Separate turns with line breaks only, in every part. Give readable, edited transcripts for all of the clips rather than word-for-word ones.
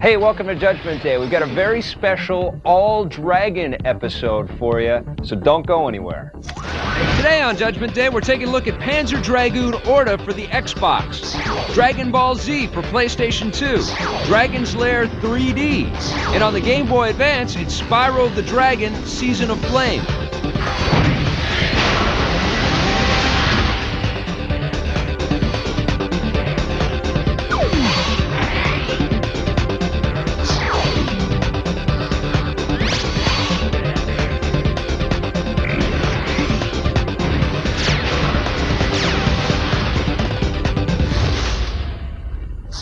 Hey, welcome to Judgment Day. We've got a very special all-dragon episode for you, so don't go anywhere.
Today on Judgment Day, we're taking a look at Panzer Dragoon Orta for the Xbox, Dragon Ball Z for PlayStation 2, Dragon's Lair 3D, and on the Game Boy Advance, it's Spyro the Dragon Season of Flame.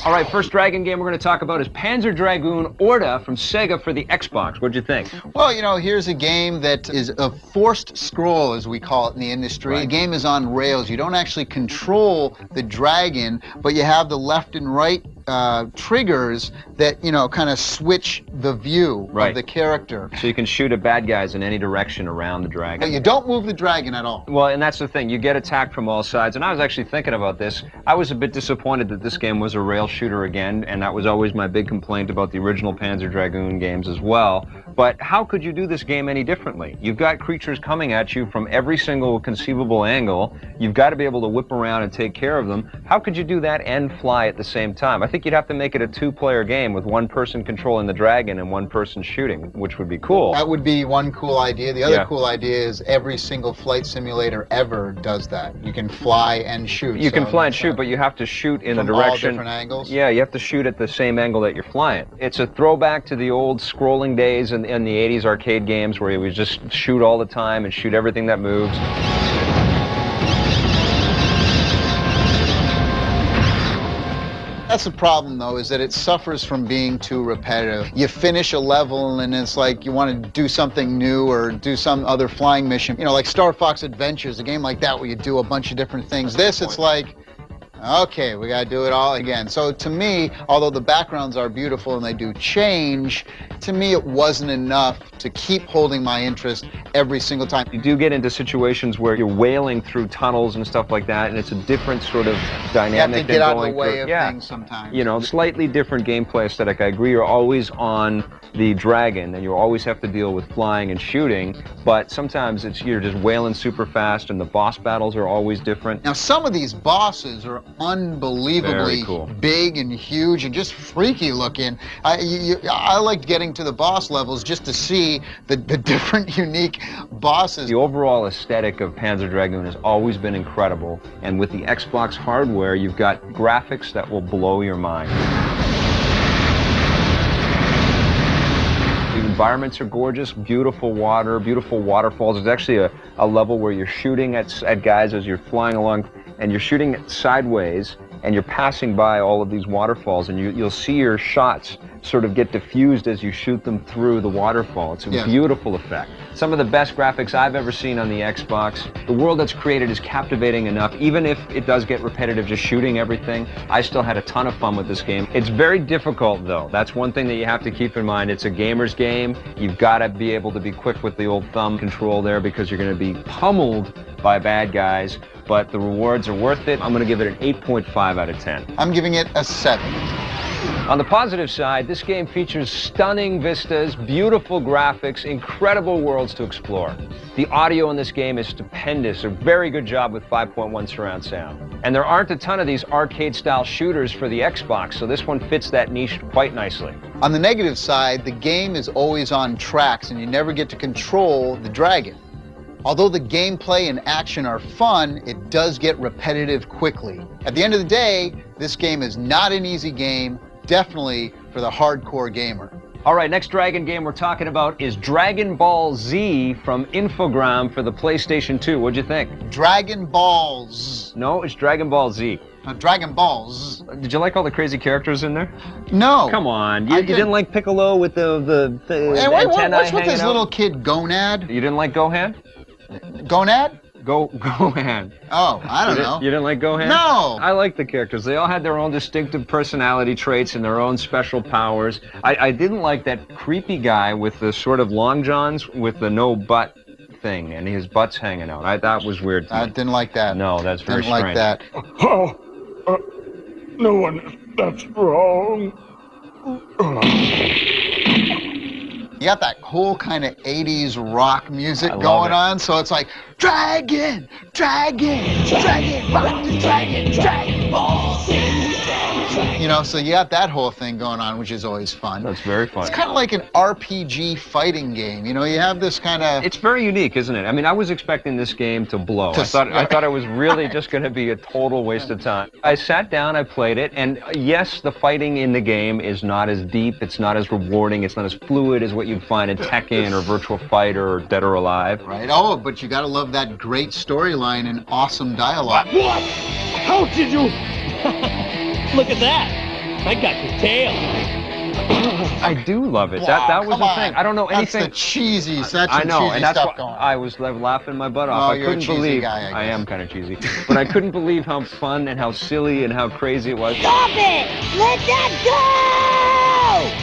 All right, first Dragon game we're going to talk about is Panzer Dragoon Orta from Sega for the Xbox. What'd you think?
Well, you know, here's a game that is a forced scroll, as we call it in the industry. Right. The game is on rails. You don't actually control the dragon, but you have the left and right triggers that, you know, kind of switch the view of the character.
So you can shoot at bad guys in any direction around the dragon.
But you don't move the dragon at all.
Well, and that's the thing. You get attacked from all sides. And I was actually thinking about this. I was a bit disappointed that this game was a rail shooter again, and that was always my big complaint about the original Panzer Dragoon games as well. But how could you do this game any differently? You've got creatures coming at you from every single conceivable angle. You've got to be able to whip around and take care of them. How could you do that and fly at the same time? I think you'd have to make it a two-player game with one person controlling the dragon and one person shooting, which would be cool.
That would be one cool idea. The other cool idea is every single flight simulator ever does that. You can fly and shoot.
You can fly and shoot, but you have to shoot in a direction.
From all different angles?
Yeah, you have to shoot at the same angle that you're flying. It's a throwback to the old scrolling days in the 80s arcade games where you would just shoot all the time and shoot everything that moves.
That's the problem, though, is that it suffers from being too repetitive. You finish a level and it's like you want to do something new or do some other flying mission. You know, like Star Fox Adventures, a game like that where you do a bunch of different things. This, it's like, okay, we got to do it all again. So to me, although the backgrounds are beautiful and they do change, to me it wasn't enough to keep holding my interest every single time.
You do get into situations where you're wailing through tunnels and stuff like that, and it's a different sort of dynamic than going through.
You have to get out of the way of things sometimes.
You know, slightly different gameplay aesthetic. I agree, you're always on the dragon, and you always have to deal with flying and shooting, but sometimes you're just wailing super fast, and the boss battles are always different.
Now, some of these bosses are unbelievably big and huge and just freaky looking. I liked getting to the boss levels just to see the different unique bosses.
The overall aesthetic of Panzer Dragoon has always been incredible, and with the Xbox hardware, you've got graphics that will blow your mind. The environments are gorgeous, beautiful water, beautiful waterfalls. There's actually a level where you're shooting at guys as you're flying along, and you're shooting sideways, and you're passing by all of these waterfalls, and you'll see your shots sort of get diffused as you shoot them through the waterfall. It's a beautiful effect. Some of the best graphics I've ever seen on the Xbox. The world that's created is captivating enough. Even if it does get repetitive just shooting everything, I still had a ton of fun with this game. It's very difficult, though. That's one thing that you have to keep in mind. It's a gamer's game. You've got to be able to be quick with the old thumb control there because you're going to be pummeled by bad guys, but the rewards are worth it. I'm going to give it an 8.5 out of 10.
I'm giving it a 7.
On the positive side, this game features stunning vistas, beautiful graphics, incredible worlds to explore. The audio in this game is stupendous, a very good job with 5.1 surround sound. And there aren't a ton of these arcade-style shooters for the Xbox, so this one fits that niche quite nicely.
On the negative side, the game is always on tracks and you never get to control the dragon. Although the gameplay and action are fun, it does get repetitive quickly. At the end of the day, this game is not an easy game, definitely for the hardcore gamer.
All right, next Dragon game we're talking about is Dragon Ball Z from Infogram for the PlayStation 2. What'd you think?
Dragon Balls.
No, it's Dragon Ball Z.
Dragon Balls.
Did you like all the crazy characters in there?
No.
Come on. You didn't like Piccolo with the antennae
what's with this
out?
Little kid Gonad?
You didn't like Gohan?
Gonad?
Gohan.
Oh, I don't know.
You didn't like Gohan?
No!
I like the characters. They all had their own distinctive personality traits and their own special powers. I didn't like that creepy guy with the sort of long johns with the no butt thing, and his butt's hanging out. That was weird to me.
I didn't like that.
No, that's very strange.
Didn't like that.
No one, that's wrong.
You got that whole kind of 80s rock music
love
going
it.
on, so it's like, Dragon, Dragon, Dragon, rock the Dragon, Dragon Ball Z. You know, so you got that whole thing going on, which is always fun.
That's very fun.
It's kind of like an RPG fighting game. You know, you have this kind of...
It's very unique, isn't it? I mean, I was expecting this game to blow. I thought it was really just going to be a total waste of time. I sat down, I played it, and yes, the fighting in the game is not as deep, it's not as rewarding, it's not as fluid as what you'd find in Tekken or Virtual Fighter or Dead or Alive.
Right. Oh, but you got to love that great storyline and awesome dialogue.
What? How did you? Look at that. I got your tail.
I do love it.
Wow,
that was
come
the
on.
thing. I don't know anything.
That's the cheesy, such
I know,
cheesy
and that's
stuff
why
going on.
I was laughing my butt off.
Oh,
I
you're a
couldn't
cheesy
believe.
guy, I
I
guess.
am kind of cheesy, but I couldn't believe how fun and how silly and how crazy it was.
Stop it! Let that go!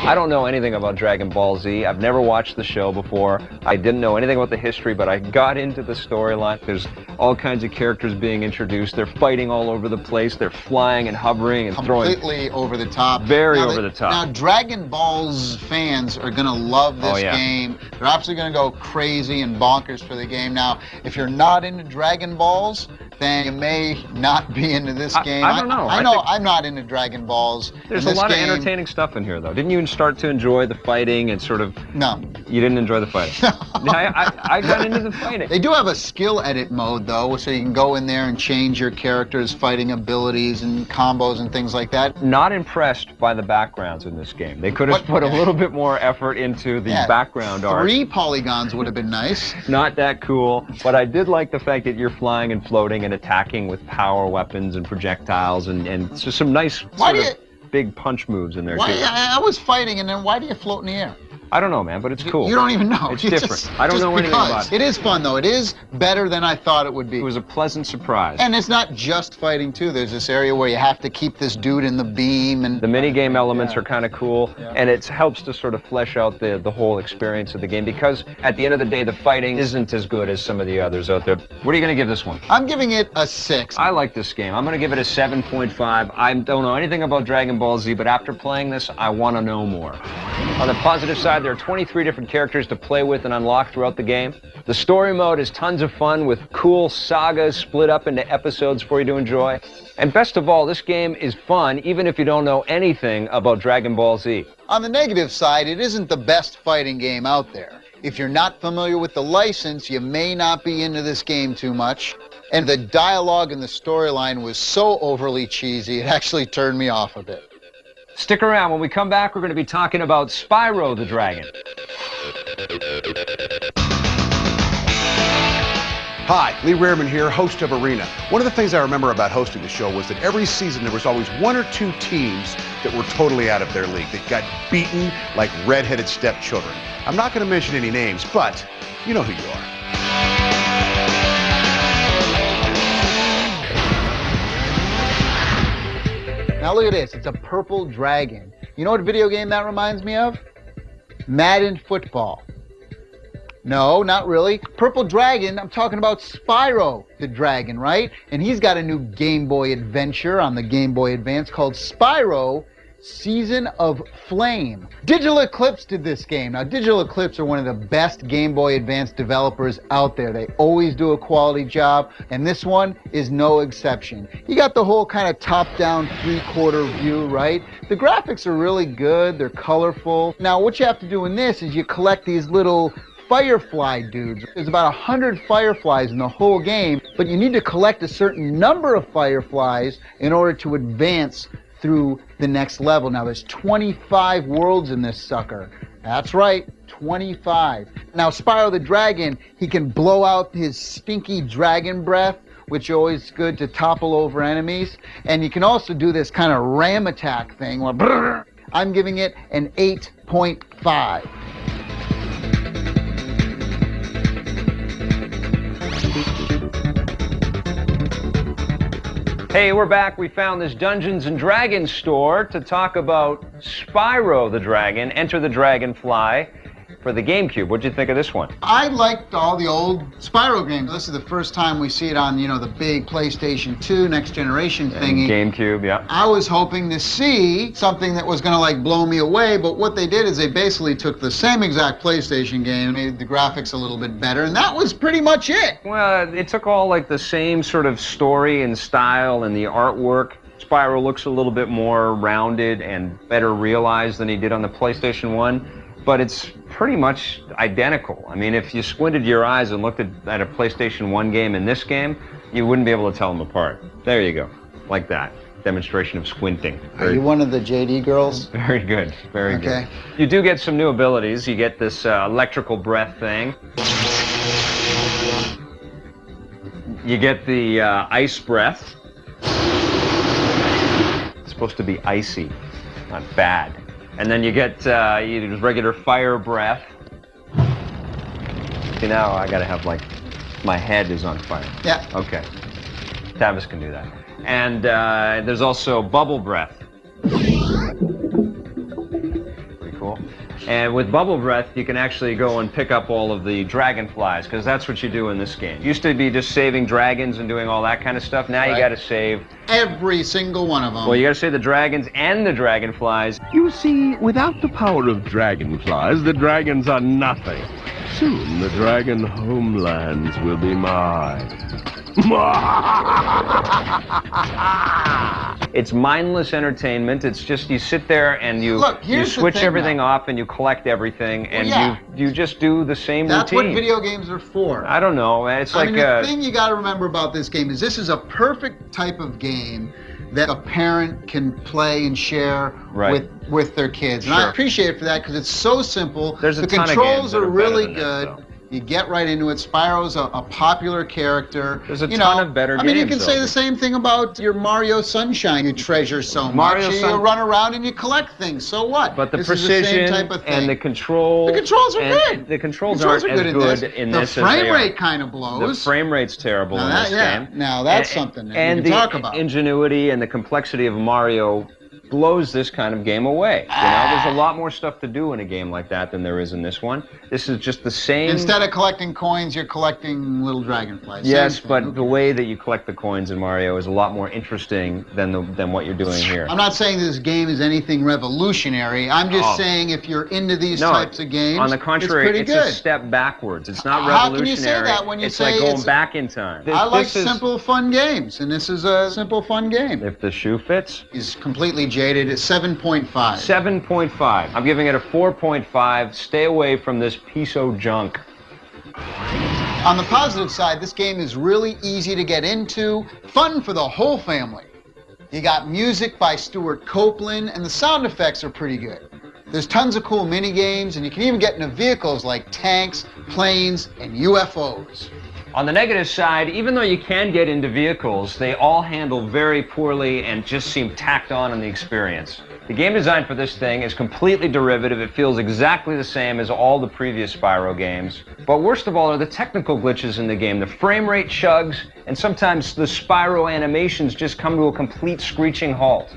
I don't know anything about Dragon Ball Z. I've never watched the show before. I didn't know anything about the history, but I got into the storyline. There's all kinds of characters being introduced. They're fighting all over the place. They're flying and hovering and throwing.
Completely over the top.
Very
Now
over the top.
Now, Dragon Ball's fans are going to love this
Oh, yeah.
game. They're absolutely going to go crazy and bonkers for the game. Now, if you're not into Dragon Balls, then you may not be into this game.
I don't know.
I
I
know
think-
I'm not into Dragon Balls.
There's
And
a
this
lot
game-
of entertaining stuff in here, though. Didn't you start to enjoy the fighting and sort of?
No.
You didn't enjoy the fighting. I got into the fighting.
They do have a skill edit mode, though, so you can go in there and change your character's fighting abilities and combos and things like that.
Not impressed by the backgrounds in this game. They could have put a little bit more effort into the
Yeah,
background art.
3 polygons would have been nice.
Not that cool, but I did like the fact that you're flying and floating and attacking with power weapons and projectiles and just some nice
Why
sort
do
of big punch moves in there
Why,
too.
I was fighting, and then why do you float in the air?
I don't know, man, but it's cool.
You don't even know.
It's
You
different. I don't know anything
because.
about it.
It is fun, though. It is better than I thought it would be.
It was a pleasant surprise.
And it's not just fighting, too. There's this area where you have to keep this dude in the beam. And
The minigame elements
Yeah.
are kind of cool,
Yeah.
and it helps to sort of flesh out the whole experience of the game, because at the end of the day, the fighting isn't as good as some of the others out there. What are you going to give this one?
I'm giving it a 6.
I like this game. I'm going to give it a 7.5. I don't know anything about Dragon Ball Z, but after playing this, I want to know more. On the positive side, there are 23 different characters to play with and unlock throughout the game. The story mode is tons of fun with cool sagas split up into episodes for you to enjoy. And best of all, this game is fun even if you don't know anything about Dragon Ball Z.
On the negative side, it isn't the best fighting game out there. If you're not familiar with the license, you may not be into this game too much. And the dialogue and the storyline was so overly cheesy, it actually turned me off a bit.
Stick around. When we come back, we're going to be talking about Spyro the Dragon.
Hi, Lee Rehrman here, host of Arena. One of the things I remember about hosting the show was that every season there was always 1 or 2 teams that were totally out of their league, that got beaten like redheaded stepchildren. I'm not going to mention any names, but you know who you are.
Now look at this, it's a purple dragon. You know what video game that reminds me of? Madden Football. No, not really. Purple Dragon, I'm talking about Spyro the Dragon, right? And he's got a new Game Boy adventure on the Game Boy Advance called Spyro Season of Flame. Digital Eclipse did this game. Now, Digital Eclipse are one of the best Game Boy Advance developers out there. They always do a quality job, and this one is no exception. You got the whole kind of top-down 3/4 view, right? The graphics are really good. They're colorful. Now, what you have to do in this is you collect these little firefly dudes. There's about 100 fireflies in the whole game, but you need to collect a certain number of fireflies in order to advance through the next level. Now there's 25 worlds in this sucker. That's right, 25. Now Spyro the Dragon, he can blow out his stinky dragon breath, which is always good to topple over enemies. And you can also do this kind of ram attack thing where brrr. I'm giving it an 8.5.
Hey, we're back. We found this Dungeons & Dragons store to talk about Spyro the Dragon, Enter the Dragonfly. for the GameCube. What'd you think of this one?
I liked all the old Spyro games. This is the first time we see it on, you know, the big PlayStation 2 next generation thingy.
GameCube, yeah.
I was hoping to see something that was going to like blow me away, but what they did is they basically took the same exact PlayStation game and made the graphics a little bit better, and that was pretty much it.
Well, it took all like the same sort of story and style and the artwork. Spyro looks a little bit more rounded and better realized than he did on the PlayStation 1, but it's pretty much identical. I mean, if you squinted your eyes and looked at a PlayStation 1 game and this game, you wouldn't be able to tell them apart. There you go, like that. Demonstration of squinting.
Are you one of the JD girls?
Very good, very
Okay.
good. You do get some new abilities. You get this electrical breath thing. You get the ice breath. It's supposed to be icy, not bad. And then you get regular fire breath. See, now I gotta have like, my head is on fire.
Yeah.
Okay. Tavis can do that. And there's also bubble breath. Pretty cool. And with bubble breath, you can actually go and pick up all of the dragonflies, because that's what you do in this game. Used to be just saving dragons and doing all that kind of stuff. Now you gotta save
every single one of them.
Well, you gotta save the dragons and the dragonflies.
You see, without the power of dragonflies, the dragons are nothing. Soon the dragon homelands will be mine.
It's mindless entertainment. It's just you sit there and you switch everything off and you collect everything and you just do the same routine.
That's what video games are for.
I don't know. It's like
the thing you got to remember about this game is this is a perfect type of game that a parent can play and share with their kids. And I appreciate it for that because it's so simple.
There's a
the
ton
controls
of games
are really
that
good.
That,
you get right into it. Spyro's a popular character.
There's a ton of better games.
I mean, you can say the same thing about your Mario Sunshine you treasure so much. You run around and you collect things. So what?
But the precision and the controls.
The controls are good.
The controls aren't as good in this.
The frame rate kind of blows.
The frame rate's terrible in this game.
Now that's something that you can talk about.
And the ingenuity and the complexity of Mario blows this kind of game away. You know, there's a lot more stuff to do in a game like that than there is in this one. This is just the same.
Instead of collecting coins, you're collecting little dragonflies.
Yes, but the way that you collect the coins in Mario is a lot more interesting than what you're doing here.
I'm not saying this game is anything revolutionary. I'm just saying if you're into these types of games,
on the contrary, it's a step backwards. It's not revolutionary.
How can you say that when you say
it's like going back in time?
I like simple, fun games, and this is a simple, fun game.
If the shoe fits.
He's completely jaded. It's 7.5.
7.5. I'm giving it a 4.5. Stay away from this piece of junk.
On the positive side, this game is really easy to get into, fun for the whole family. You got music by Stuart Copeland, and the sound effects are pretty good. There's tons of cool mini games, and you can even get into vehicles like tanks, planes, and UFOs.
On the negative side, even though you can get into vehicles, they all handle very poorly and just seem tacked on in the experience. The game design for this thing is completely derivative. It feels exactly the same as all the previous Spyro games. But worst of all are the technical glitches in the game. The frame rate chugs, and sometimes the Spyro animations just come to a complete screeching halt.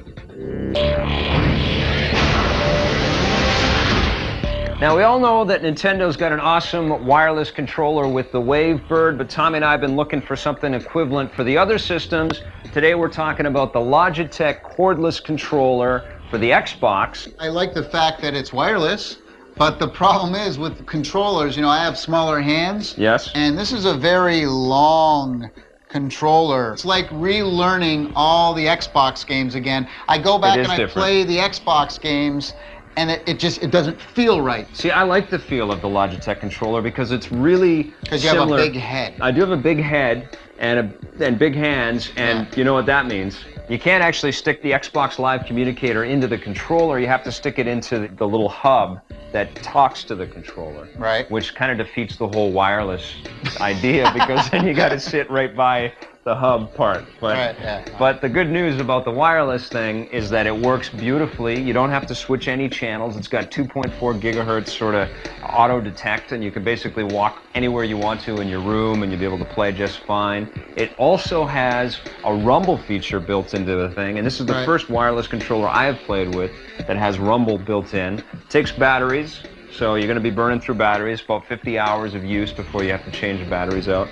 Now, we all know that Nintendo's got an awesome wireless controller with the Wavebird, but Tommy and I have been looking for something equivalent for the other systems. Today we're talking about the Logitech cordless controller for the Xbox.
I like the fact that it's wireless, but the problem is with controllers, you know, I have smaller hands.
Yes.
And this is a very long controller. It's like relearning all the Xbox games again. I go back and I play the Xbox games, and it doesn't feel right.
See, I like the feel of the Logitech controller because it's really
because you have a big head.
I do have a big head and big hands, and you know what that means. You can't actually stick the Xbox Live communicator into the controller. You have to stick it into the little hub that talks to the controller.
Right.
Which kind of defeats the whole wireless idea because then you got to sit right by the hub part. But the good news about the wireless thing is that it works beautifully. You don't have to switch any channels. It's got 2.4 gigahertz sort of auto detect, and you can basically walk anywhere you want to in your room and you'll be able to play just fine. It also has a rumble feature built into the thing, and this is the first wireless controller I have played with that has rumble built in. It takes batteries, so you're going to be burning through batteries, about 50 hours of use before you have to change the batteries out.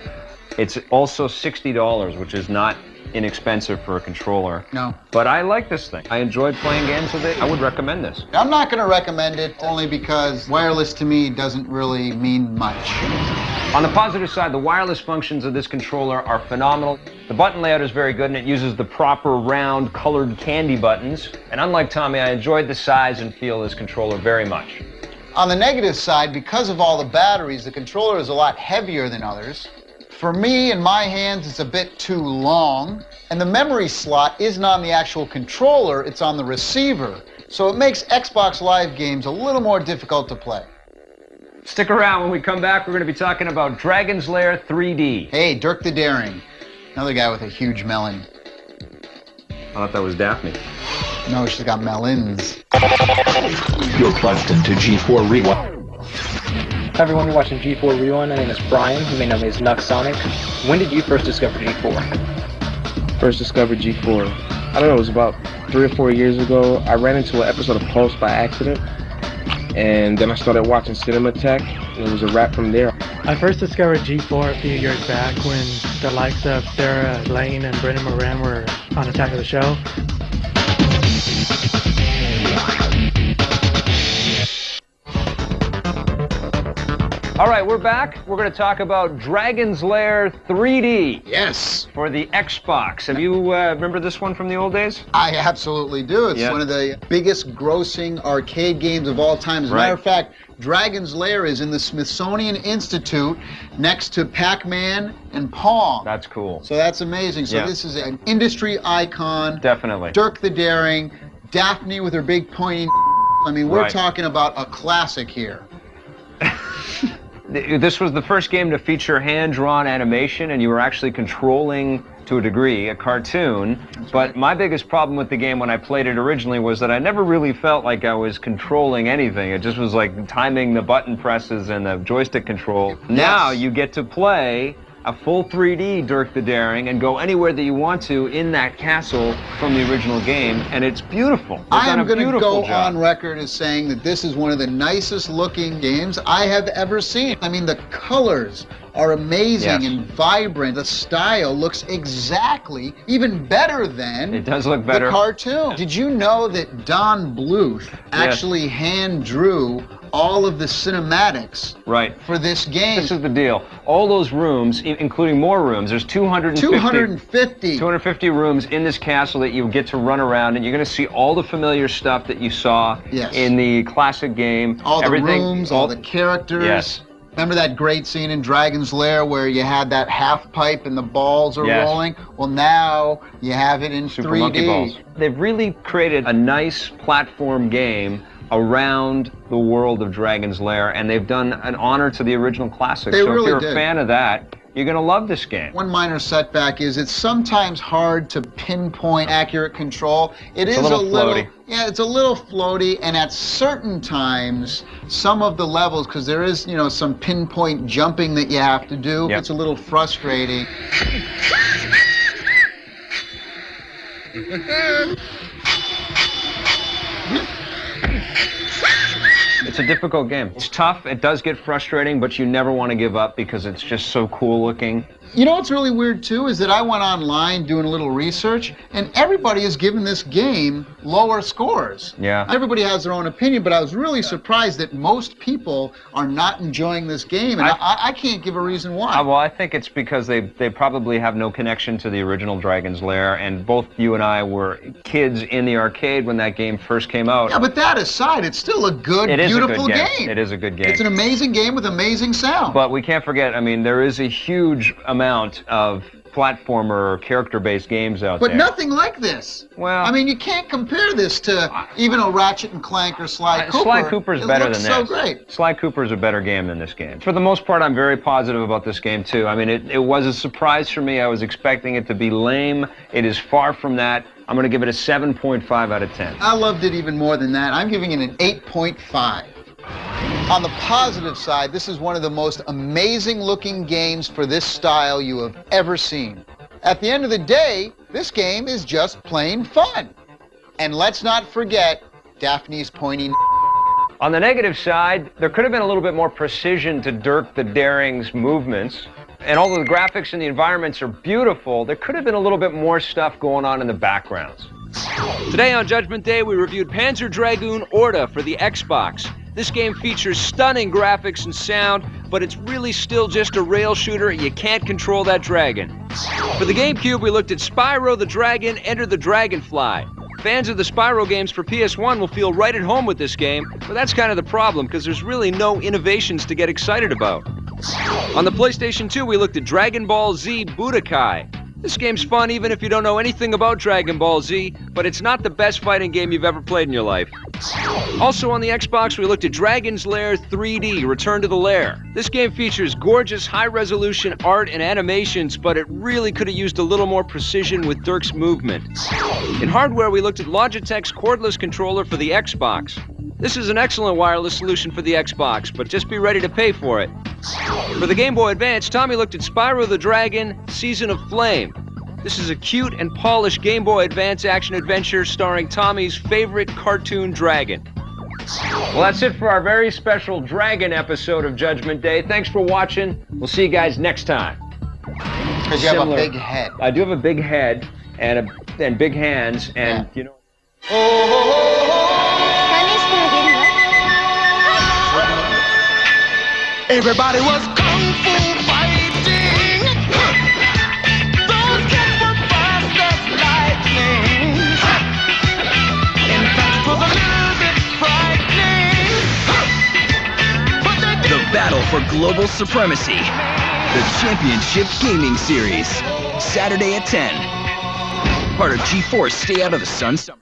It's also $60, which is not inexpensive for a controller.
No.
But I like this thing. I enjoyed playing games with it. I would recommend this.
I'm not going to recommend it only because wireless to me doesn't really mean much.
On the positive side, the wireless functions of this controller are phenomenal. The button layout is very good, and it uses the proper round colored candy buttons. And unlike Tommy, I enjoyed the size and feel of this controller very much.
On the negative side, because of all the batteries, the controller is a lot heavier than others. For me, in my hands, it's a bit too long, and the memory slot isn't on the actual controller, it's on the receiver. So it makes Xbox Live games a little more difficult to play.
Stick around. When we come back, we're going to be talking about Dragon's Lair 3D.
Hey, Dirk the Daring, another guy with a huge melon.
I thought that was Daphne.
No, she's got melons.
You're plugged into G4 Rewind.
Hi everyone, you're watching G4 Rerun. My name is Brian. You may know me as Nux Sonic. When did you first discover G4?
First discovered G4, I don't know, it was about 3 or 4 years ago. I ran into an episode of Pulse by accident, and then I started watching Cinema Tech, and it was a wrap from there.
I first discovered G4 a few years back when the likes of Sarah Lane and Brendan Moran were on Attack of the Show.
All right, we're back. We're going to talk about Dragon's Lair 3D.
Yes.
For the Xbox. Have you remember this one from the old days?
I absolutely do. It's one of the biggest grossing arcade games of all time. As a matter of fact, Dragon's Lair is in the Smithsonian Institute next to Pac-Man and Pong.
That's cool.
So that's amazing. So this is an industry icon.
Definitely.
Dirk the Daring, Daphne with her big pointy. I mean, we're talking about a classic here.
This was the first game to feature hand-drawn animation, and you were actually controlling, to a degree, a cartoon. But my biggest problem with the game when I played it originally was that I never really felt like I was controlling anything. It just was like timing the button presses and the joystick control. Now you get to play a full 3D Dirk the Daring and go anywhere that you want to in that castle from the original game, and it's beautiful.
I am going to go on record as saying that this is one of the nicest looking games I have ever seen. I mean, the colors are amazing and vibrant. The style looks exactly, even better than
it does look better.
The cartoon. Did you know that Don Bluth actually hand drew all of the cinematics for this game?
This is the deal. All those rooms, including more rooms, there's 250 rooms in this castle that you get to run around, and you're going to see all the familiar stuff that you saw in the classic game.
All the rooms, all the characters.
Yes.
Remember that great scene in Dragon's Lair where you had that half pipe and the balls are rolling? Well, now you have it in
Super
3D.
Monkey Balls. They've really created a nice platform game around the world of Dragon's Lair, and they've done an honor to the original classic. So if you're a fan of that, you're going to love this game.
One minor setback is it's sometimes hard to pinpoint accurate control. It's a little floaty. Yeah, it's a little floaty, and at certain times, some of the levels, because there is, you know, some pinpoint jumping that you have to do, it's a little frustrating.
It's a difficult game. It's tough, it does get frustrating, but you never want to give up because it's just so cool looking.
You know what's really weird too is that I went online doing a little research, and everybody has given this game lower scores.
Yeah.
Everybody has their own opinion, but I was really surprised that most people are not enjoying this game, and I can't give a reason why.
Well, I think it's because they probably have no connection to the original Dragon's Lair, and both you and I were kids in the arcade when that game first came out.
Yeah, but that aside, it's still a good, beautiful game.
It is a good game.
It's an amazing game with amazing sound.
But we can't forget, I mean, there is a huge amount of platformer or character-based games out there.
But nothing like this.
Well,
I mean, you can't compare this to even a Ratchet and Clank or Sly Cooper.
Sly Cooper's better than this.
So great.
Sly Cooper's a better game than this game. For the most part, I'm very positive about this game too. I mean, it was a surprise for me. I was expecting it to be lame. It is far from that. I'm going to give it a 7.5 out of 10.
I loved it even more than that. I'm giving it an 8.5. On the positive side, this is one of the most amazing looking games for this style you have ever seen. At the end of the day, this game is just plain fun. And let's not forget Daphne's pointy.
On the negative side, there could have been a little bit more precision to Dirk the Daring's movements. And although the graphics and the environments are beautiful, there could have been a little bit more stuff going on in the backgrounds.
Today on Judgment Day, we reviewed Panzer Dragoon Orta for the Xbox. This game features stunning graphics and sound, but it's really still just a rail shooter. You can't control that dragon. For the GameCube, we looked at Spyro the Dragon, Enter the Dragonfly. Fans of the Spyro games for PS1 will feel right at home with this game, but that's kind of the problem, because there's really no innovations to get excited about. On the PlayStation 2, we looked at Dragon Ball Z Budokai. This game's fun even if you don't know anything about Dragon Ball Z, but it's not the best fighting game you've ever played in your life. Also on the Xbox, we looked at Dragon's Lair 3D, Return to the Lair. This game features gorgeous high-resolution art and animations, but it really could have used a little more precision with Dirk's movement. In hardware, we looked at Logitech's cordless controller for the Xbox. This is an excellent wireless solution for the Xbox, but just be ready to pay for it. For the Game Boy Advance, Tommy looked at Spyro the Dragon, Season of Flame. This is a cute and polished Game Boy Advance action-adventure starring Tommy's favorite cartoon dragon.
Well, that's it for our very special Dragon episode of Judgment Day. Thanks for watching. We'll see you guys next time.
Because you have a big head.
I do have a big head and big hands, and you know.
Everybody was kung fu fighting. Those kids were fast as lightning. In fact, it was a little bit frightening. But they did.
The battle for global supremacy. The Championship Gaming Series. Saturday at 10. Part of G4's Stay Out of the Sun Summer.